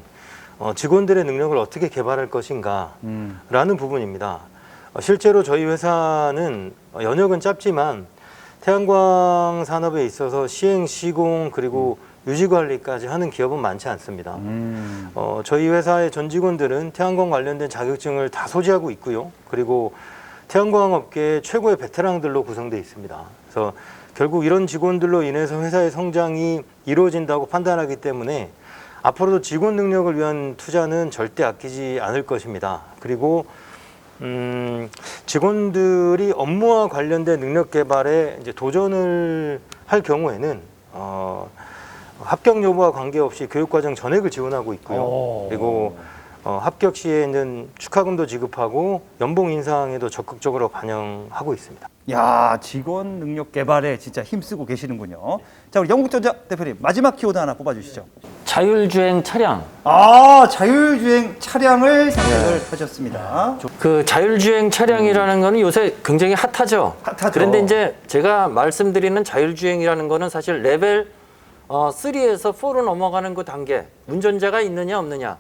직원들의 능력을 어떻게 개발할 것인가라는 부분입니다. 실제로 저희 회사는 연역은 짧지만 태양광 산업에 있어서 시행, 시공 그리고 유지 관리까지 하는 기업은 많지 않습니다. 저희 회사의 전 직원들은 태양광 관련된 자격증을 다 소지하고 있고요. 그리고 태양광 업계의 최고의 베테랑들로 구성되어 있습니다. 그래서 결국 이런 직원들로 인해서 회사의 성장이 이루어진다고 판단하기 때문에 앞으로도 직원 능력을 위한 투자는 절대 아끼지 않을 것입니다. 그리고 직원들이 업무와 관련된 능력 개발에 이제 도전을 할 경우에는 합격 여부와 관계없이 교육과정 전액을 지원하고 있고요. 그리고 합격 시에는 축하금도 지급하고 연봉 인상에도 적극적으로 반영하고 있습니다. 야, 직원 능력 개발에 진짜 힘쓰고 계시는군요. 자, 우리 영국전자 대표님 마지막 키워드 하나 뽑아주시죠. 자율주행 차량. 아, 자율주행 차량을 선택을 하셨습니다. 그 자율주행 차량이라는 거는 요새 굉장히 핫하죠. 핫하죠. 그런데 이제 제가 말씀드리는 자율주행이라는 거는 사실 레벨 3에서 4로 넘어가는 그 단계. 운전자가 있느냐 없느냐.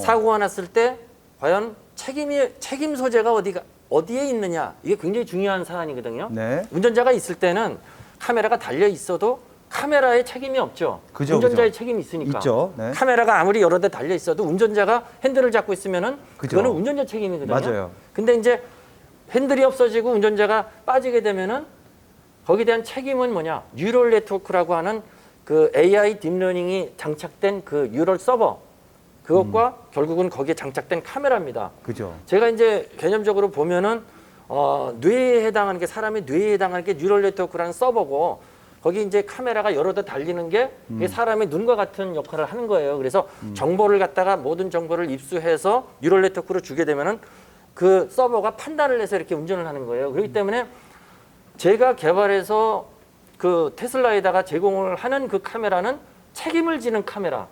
사고가 났을 때 과연 책임 소재가 어디에 있느냐. 이게 굉장히 중요한 사안이거든요. 네. 운전자가 있을 때는 카메라가 달려 있어도 카메라에 책임이 없죠. 그죠, 운전자의 그죠. 책임이 있으니까. 있죠. 네. 카메라가 아무리 여러 대 달려 있어도 운전자가 핸들을 잡고 있으면은 그죠. 그거는 운전자 책임이거든요. 맞아요. 근데 이제 핸들이 없어지고 운전자가 빠지게 되면은 거기에 대한 책임은 뭐냐? 뉴럴 네트워크라고 하는 그 AI 딥러닝이 장착된 그 뉴럴 서버. 그것과 결국은 거기에 장착된 카메라입니다. 그죠. 제가 이제 개념적으로 보면은 뇌에 해당하는 게 사람의 뇌에 해당하는 게 뉴럴 네트워크라는 서버고 거기 이제 카메라가 여러 대 달리는 게 그게 사람의 눈과 같은 역할을 하는 거예요. 그래서 정보를 갖다가 모든 정보를 입수해서 뉴럴 네트워크로 주게 되면은 그 서버가 판단을 해서 이렇게 운전을 하는 거예요. 그렇기 때문에 제가 개발해서 그 테슬라에다가 제공을 하는 그 카메라는 책임을 지는 카메라.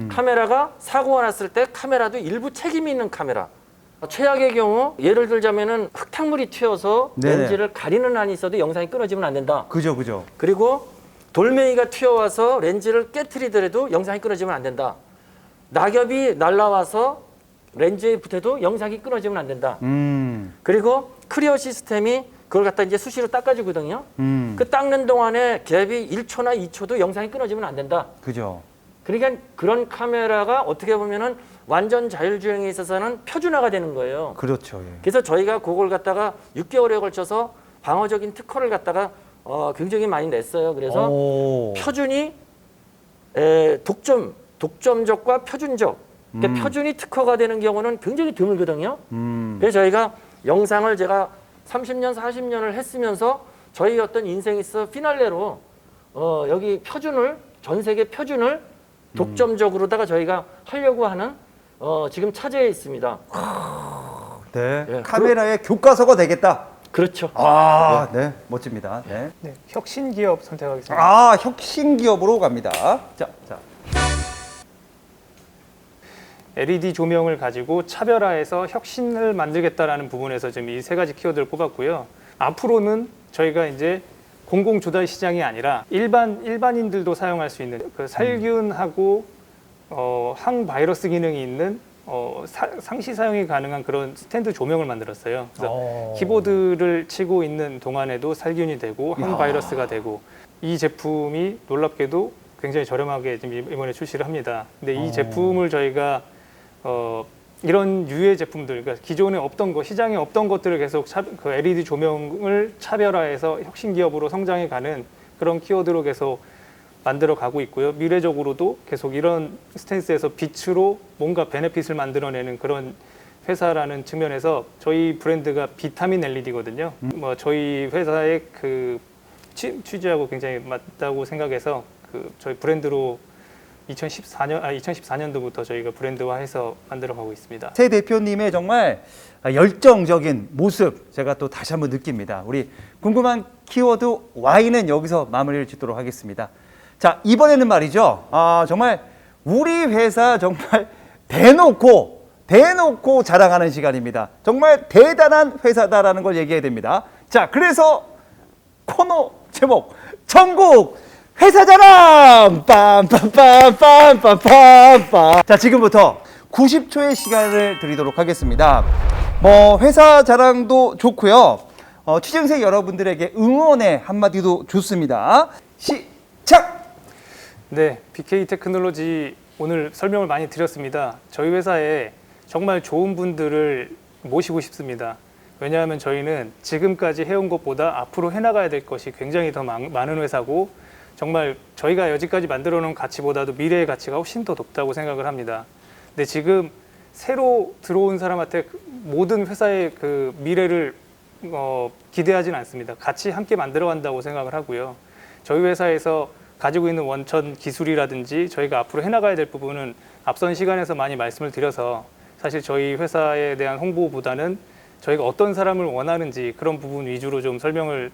카메라가 사고가 났을 때 카메라도 일부 책임이 있는 카메라. 최악의 경우 예를 들자면은 흙탕물이 튀어서 네네. 렌즈를 가리는 한이 있어도 영상이 끊어지면 안 된다. 그죠, 그죠. 그리고 돌멩이가 튀어와서 렌즈를 깨트리더라도 영상이 끊어지면 안 된다. 낙엽이 날라와서 렌즈에 붙어도 영상이 끊어지면 안 된다. 그리고 클리어 시스템이 그걸 갖다 이제 수시로 닦아주거든요. 그 닦는 동안에 갭이 1초나 2초도 영상이 끊어지면 안 된다. 그죠. 그러니까 그런 카메라가 어떻게 보면은 완전 자율주행에 있어서는 표준화가 되는 거예요. 그렇죠. 예. 그래서 저희가 그걸 갖다가 6개월에 걸쳐서 방어적인 특허를 갖다가 굉장히 많이 냈어요. 그래서 표준이 독점적과 표준적. 그러니까 표준이 특허가 되는 경우는 굉장히 드물거든요. 그래서 저희가 영상을 제가 30년, 40년을 했으면서 저희 어떤 인생에 있어 피날레로 여기 표준을 전 세계 표준을 독점적으로다가 저희가 하려고 하는 지금 차제에 있습니다. 네. 예, 카메라의 교과서가 되겠다. 그렇죠. 아, 네, 멋집니다. 네. 네, 혁신 기업 선택하겠습니다. 아, 혁신 기업으로 갑니다. 자. LED 조명을 가지고 차별화해서 혁신을 만들겠다라는 부분에서 지금 이 세 가지 키워드를 뽑았고요. 앞으로는 저희가 이제 공공 조달 시장이 아니라 일반인들도 사용할 수 있는 그 살균하고 항바이러스 기능이 있는 상시 사용이 가능한 그런 스탠드 조명을 만들었어요. 그래서 키보드를 치고 있는 동안에도 살균이 되고 항바이러스가 되고, 이 제품이 놀랍게도 굉장히 저렴하게 지금 이번에 출시를 합니다. 근데 이 제품을 저희가 이런 유해 제품들, 그러니까 기존에 없던 거, 시장에 없던 것들을 계속 그 LED 조명을 차별화해서 혁신 기업으로 성장해가는 그런 키워드로 계속 만들어 가고 있고요. 미래적으로도 계속 이런 스탠스에서 빛으로 뭔가 베네핏을 만들어내는 그런 회사라는 측면에서 저희 브랜드가 비타민 LED거든요. 뭐 저희 회사의 그 취지하고 굉장히 맞다고 생각해서 그 저희 브랜드로 2014년도부터 저희가 브랜드화해서 만들어가고 있습니다. 새 대표님의 정말 열정적인 모습 제가 또 다시 한번 느낍니다. 우리 궁금한 키워드 Y는 여기서 마무리를 짓도록 하겠습니다. 자, 이번에는 말이죠. 정말 우리 회사 정말 대놓고 자랑하는 시간입니다. 정말 대단한 회사다라는 걸 얘기해야 됩니다. 자, 그래서 코너 제목 전국 회사 자랑! 빰빰빰빰빰빰빰. 자, 지금부터 90초의 시간을 드리도록 하겠습니다. 뭐 회사 자랑도 좋고요. 취준생 여러분들에게 응원의 한마디도 좋습니다. 시작! 네, BK 테크놀로지 오늘 설명을 많이 드렸습니다. 저희 회사에 정말 좋은 분들을 모시고 싶습니다. 왜냐하면 저희는 지금까지 해온 것보다 앞으로 해나가야 될 것이 굉장히 더 많은 회사고, 정말 저희가 여지까지 만들어 놓은 가치보다도 미래의 가치가 훨씬 더 높다고 생각을 합니다. 근데 지금 새로 들어온 사람한테 모든 회사의 그 미래를 기대하진 않습니다. 같이 함께 만들어 간다고 생각을 하고요. 저희 회사에서 가지고 있는 원천 기술이라든지 저희가 앞으로 해나가야 될 부분은 앞선 시간에서 많이 말씀을 드려서, 사실 저희 회사에 대한 홍보보다는 저희가 어떤 사람을 원하는지 그런 부분 위주로 좀 설명을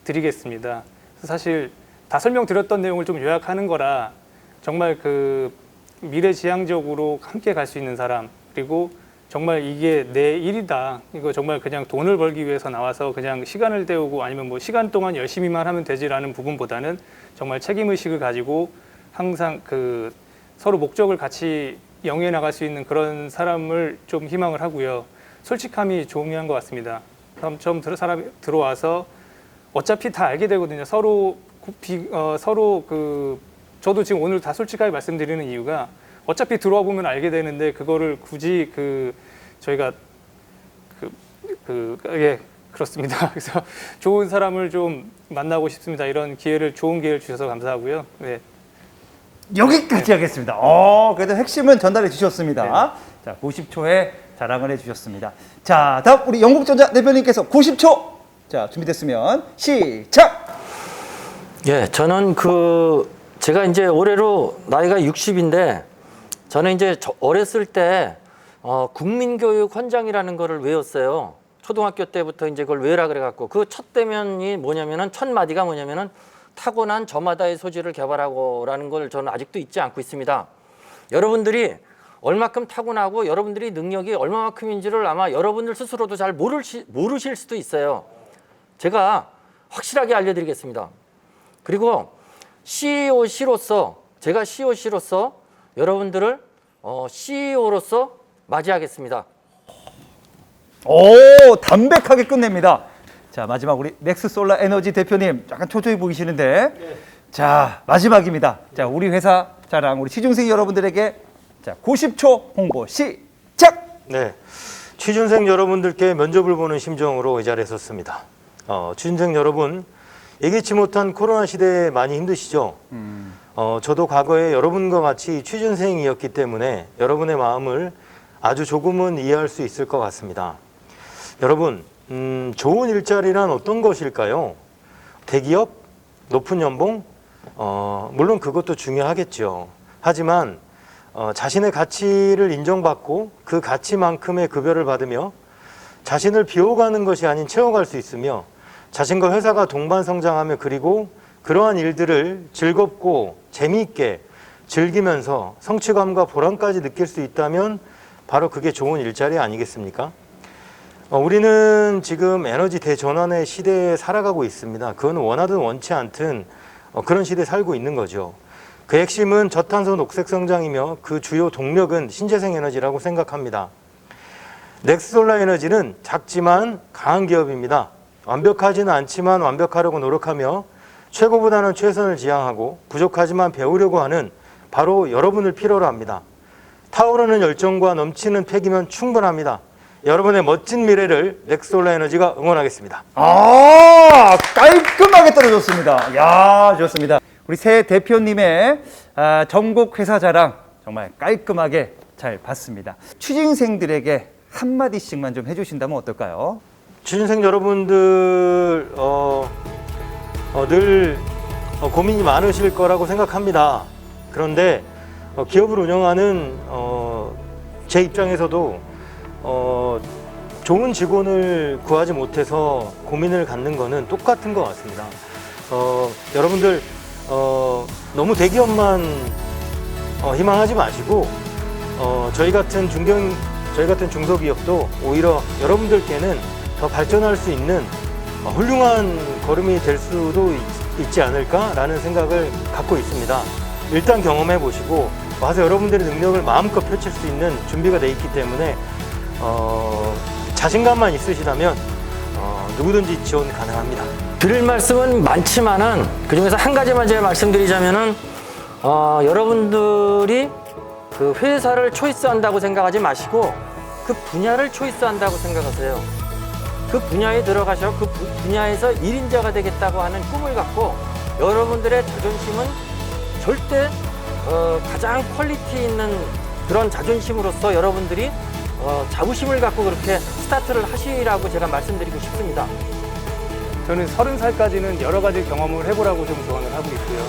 드리겠습니다. 사실 다 설명드렸던 내용을 좀 요약하는 거라 정말 그 미래지향적으로 함께 갈 수 있는 사람, 그리고 정말 이게 내 일이다, 이거 정말 그냥 돈을 벌기 위해서 나와서 그냥 시간을 때우고 아니면 뭐 시간 동안 열심히만 하면 되지라는 부분보다는 정말 책임의식을 가지고 항상 그 서로 목적을 같이 영위해 나갈 수 있는 그런 사람을 좀 희망을 하고요. 솔직함이 중요한 것 같습니다. 처음 사람이 들어와서 어차피 다 알게 되거든요. 서로 저도 지금 오늘 다 솔직하게 말씀드리는 이유가, 어차피 들어와 보면 알게 되는데 그거를 굳이 저희가 예, 그렇습니다. 그래서 좋은 사람을 좀 만나고 싶습니다. 이런 좋은 기회를 주셔서 감사하고요. 네. 여기까지 하겠습니다. 그래도 핵심은 전달해 주셨습니다. 자, 90초의 자랑을 해 주셨습니다. 자, 다음 우리 영국전자 대표님께서 90초. 자, 준비됐으면 시작. 예, 저는 제가 이제 올해로 나이가 60인데, 저는 이제 어렸을 때 국민교육 헌장이라는 거를 외웠어요. 초등학교 때부터 이제 그걸 외우라 그래갖고, 그 첫 대면이 뭐냐면은, 첫 마디가 뭐냐면은 타고난 저마다의 소질을 개발하고라는 걸 저는 아직도 잊지 않고 있습니다. 여러분들이 얼마큼 타고나고 여러분들이 능력이 얼마만큼인지를 아마 여러분들 스스로도 잘 모르실 수도 있어요. 제가 확실하게 알려드리겠습니다. 그리고 CEO로서, 제가 CEO로서 여러분들을 CEO로서 맞이하겠습니다. 담백하게 끝냅니다. 자, 마지막 우리 넥스솔라 에너지 대표님, 약간 초조해 보이시는데, 네. 자, 마지막입니다. 자, 우리 회사 자랑, 우리 취준생 여러분들에게 자, 90초 홍보 시작. 네, 취준생 여러분들께 면접을 보는 심정으로 이 자리에 섰습니다. 취준생 여러분, 예기치 못한 코로나 시대에 많이 힘드시죠? 저도 과거에 여러분과 같이 취준생이었기 때문에 여러분의 마음을 아주 조금은 이해할 수 있을 것 같습니다. 여러분, 좋은 일자리란 어떤 것일까요? 대기업? 높은 연봉? 물론 그것도 중요하겠죠. 하지만 자신의 가치를 인정받고 그 가치만큼의 급여를 받으며 자신을 비워가는 것이 아닌 채워갈 수 있으며 자신과 회사가 동반 성장하며 그리고 그러한 일들을 즐겁고 재미있게 즐기면서 성취감과 보람까지 느낄 수 있다면 바로 그게 좋은 일자리 아니겠습니까? 우리는 지금 에너지 대전환의 시대에 살아가고 있습니다. 그건 원하든 원치 않든 그런 시대에 살고 있는 거죠. 그 핵심은 저탄소 녹색 성장이며 그 주요 동력은 신재생 에너지라고 생각합니다. 넥스솔라에너지는 작지만 강한 기업입니다. 완벽하지는 않지만 완벽하려고 노력하며 최고보다는 최선을 지향하고 부족하지만 배우려고 하는 바로 여러분을 필요로 합니다. 타오르는 열정과 넘치는 패기면 충분합니다. 여러분의 멋진 미래를 넥스솔라에너지가 응원하겠습니다. 깔끔하게 떨어졌습니다. 야, 좋습니다. 우리 새 대표님의 전국 회사 자랑 정말 깔끔하게 잘 봤습니다. 취준생들에게 한마디씩만 좀 해주신다면 어떨까요? 취준생 여러분들 늘 고민이 많으실 거라고 생각합니다. 그런데 기업을 운영하는 제 입장에서도 좋은 직원을 구하지 못해서 고민을 갖는 거는 똑같은 것 같습니다. 여러분들 너무 대기업만 희망하지 마시고 저희 같은 중소기업도 오히려 여러분들께는 더 발전할 수 있는 훌륭한 걸음이 될 수도 있지 않을까라는 생각을 갖고 있습니다. 일단 경험해 보시고 와서 여러분들의 능력을 마음껏 펼칠 수 있는 준비가 돼 있기 때문에 자신감만 있으시다면 누구든지 지원 가능합니다. 드릴 말씀은 많지만은 그 중에서 한 가지만 제가 말씀드리자면은 여러분들이 그 회사를 초이스한다고 생각하지 마시고 그 분야를 초이스한다고 생각하세요. 그 분야에 들어가셔 그 분야에서 1인자가 되겠다고 하는 꿈을 갖고 여러분들의 자존심은 절대 가장 퀄리티 있는 그런 자존심으로서 여러분들이 자부심을 갖고 그렇게 스타트를 하시라고 제가 말씀드리고 싶습니다. 저는 30살까지는 여러 가지 경험을 해보라고 좀 조언을 하고 있고요.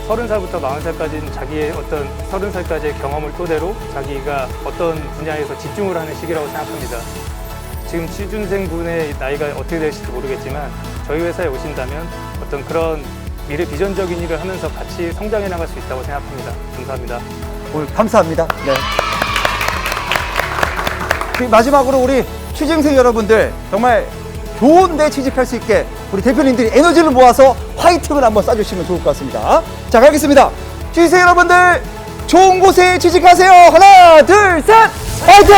30살부터 40살까지는 자기의 어떤 30살까지의 경험을 토대로 자기가 어떤 분야에서 집중을 하는 시기라고 생각합니다. 지금 취준생분의 나이가 어떻게 되실지 모르겠지만 저희 회사에 오신다면 어떤 그런 미래 비전적인 일을 하면서 같이 성장해 나갈 수 있다고 생각합니다. 감사합니다. 오늘 감사합니다. 네. 마지막으로 우리 취준생 여러분들 정말 좋은 데 취직할 수 있게 우리 대표님들이 에너지를 모아서 화이팅을 한번 쏴주시면 좋을 것 같습니다. 자, 가겠습니다. 취준생 여러분들 좋은 곳에 취직하세요. 하나, 둘, 셋, 화이팅!